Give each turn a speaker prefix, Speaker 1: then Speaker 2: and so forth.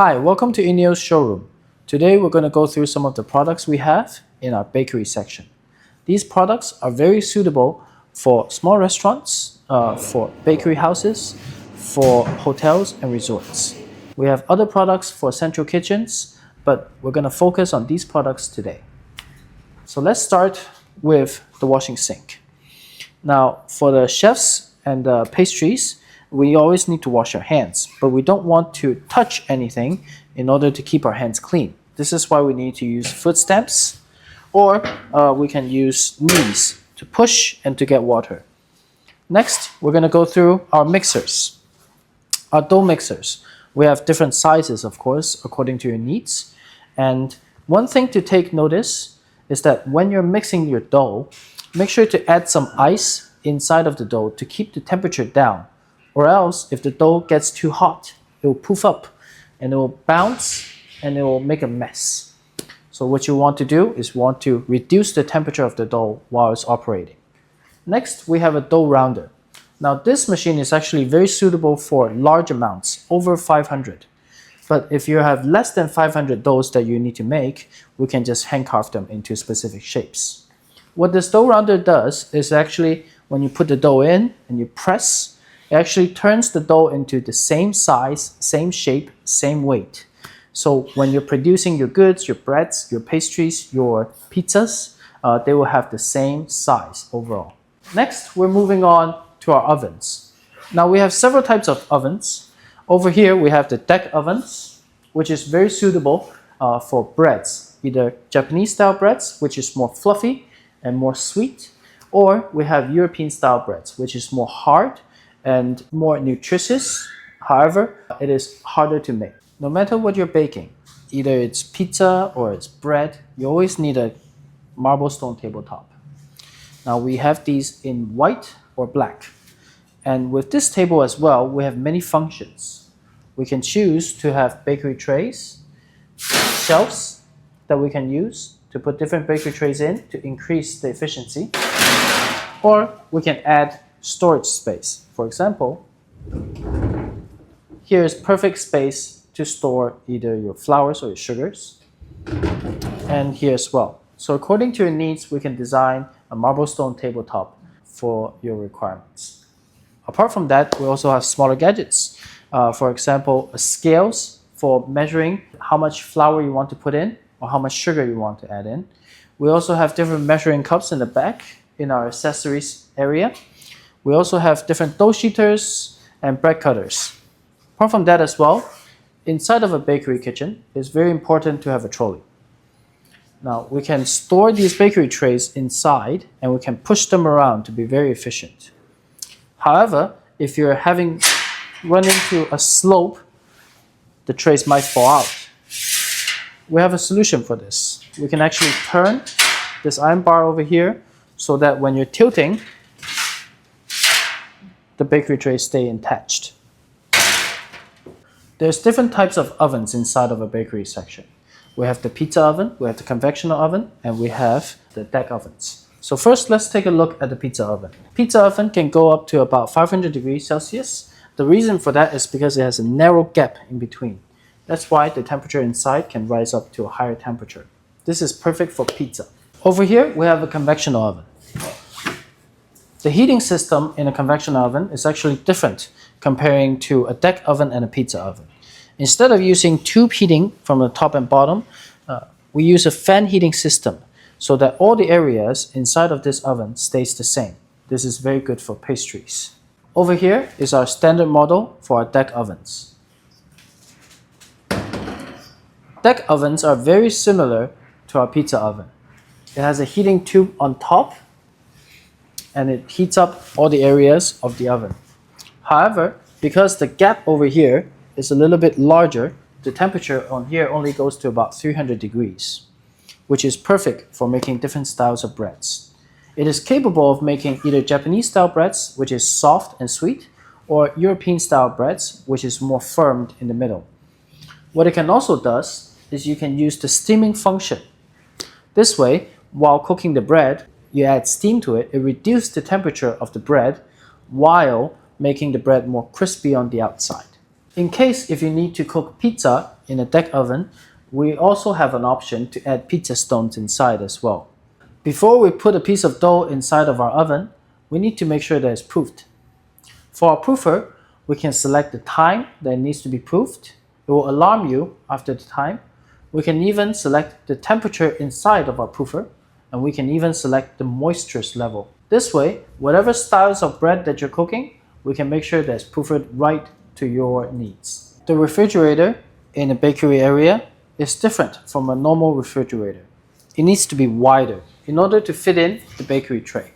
Speaker 1: Hi, welcome to INEO's showroom. Today we're going to go through some of the products we have in our bakery section. These products are very suitable for small restaurants, for bakery houses, for hotels and resorts. We have other products for central kitchens, but we're going to focus on these products today. So let's start with the washing sink. Now, for the chefs and the pastries, we always need to wash our hands, but we don't want to touch anything in order to keep our hands clean. This is why we need to use footsteps, or we can use knees to push and to get water. Next, we're going to go through our mixers. Our dough mixers. We have different sizes, of course, according to your needs. And one thing to take notice is that when you're mixing your dough, make sure to add some ice inside of the dough to keep the temperature down. Or else, if the dough gets too hot, it will poof up and it will bounce and it will make a mess. So what you want to do is want to reduce the temperature of the dough while it's operating. Next, we have a dough rounder. Now this machine is actually very suitable for large amounts, over 500. But if you have less than 500 doughs that you need to make, we can just hand carve them into specific shapes. What this dough rounder does is actually when you put the dough in and you press, it actually turns the dough into the same size, same shape, same weight. So when you're producing your goods, your breads, your pastries, your pizzas, they will have the same size overall. Next, we're moving on to our ovens. Now we have several types of ovens. Over here we have the deck ovens, which is very suitable for breads, either Japanese style breads, which is more fluffy and more sweet, or we have European style breads, which is more hard and more nutritious. However, it is harder to make. No matter what you're baking, either it's pizza or it's bread, you always need a marble stone tabletop. Now we have these in white or black. And with this table as well, we have many functions. We can choose to have bakery trays, shelves that we can use to put different bakery trays in to increase the efficiency. Or we can add storage space. For example, here is perfect space to store either your flours or your sugars, and here as well. So according to your needs, we can design a marble stone tabletop for your requirements. Apart from that, we also have smaller gadgets. For example, scales for measuring how much flour you want to put in or how much sugar you want to add in. We also have different measuring cups in the back in our accessories area. We also have different dough sheeters and bread cutters. Apart from that as well, inside of a bakery kitchen, it's very important to have a trolley. Now, we can store these bakery trays inside and we can push them around to be very efficient. However, if you're run into a slope, the trays might fall out. We have a solution for this. We can actually turn this iron bar over here so that when you're tilting, the bakery trays stay attached. There's different types of ovens inside of a bakery section. We have the pizza oven, we have the convectional oven, and we have the deck ovens. So first, let's take a look at the pizza oven. Pizza oven can go up to about 500 degrees Celsius. The reason for that is because it has a narrow gap in between. That's why the temperature inside can rise up to a higher temperature. This is perfect for pizza. Over here, we have a convectional oven. The heating system in a convectional oven is actually different comparing to a deck oven and a pizza oven. Instead of using tube heating from the top and bottom, we use a fan heating system so that all the areas inside of this oven stays the same. This is very good for pastries. Over here is our standard model for our deck ovens. Deck ovens are very similar to our pizza oven. It has a heating tube on top and it heats up all the areas of the oven. However, because the gap over here is a little bit larger, the temperature on here only goes to about 300 degrees, which is perfect for making different styles of breads. It is capable of making either Japanese style breads, which is soft and sweet, or European style breads, which is more firmed in the middle. What it can also does is you can use the steaming function. This way, while cooking the bread, you add steam to it, it reduces the temperature of the bread while making the bread more crispy on the outside. In case if you need to cook pizza in a deck oven, we also have an option to add pizza stones inside as well. Before we put a piece of dough inside of our oven, we need to make sure that it's proofed. For our proofer, we can select the time that it needs to be proofed. It will alarm you after the time. We can even select the temperature inside of our proofer, and we can even select the moisture level. This way, whatever styles of bread that you're cooking, we can make sure that it's proofed right to your needs. The refrigerator in a bakery area is different from a normal refrigerator. It needs to be wider in order to fit in the bakery tray.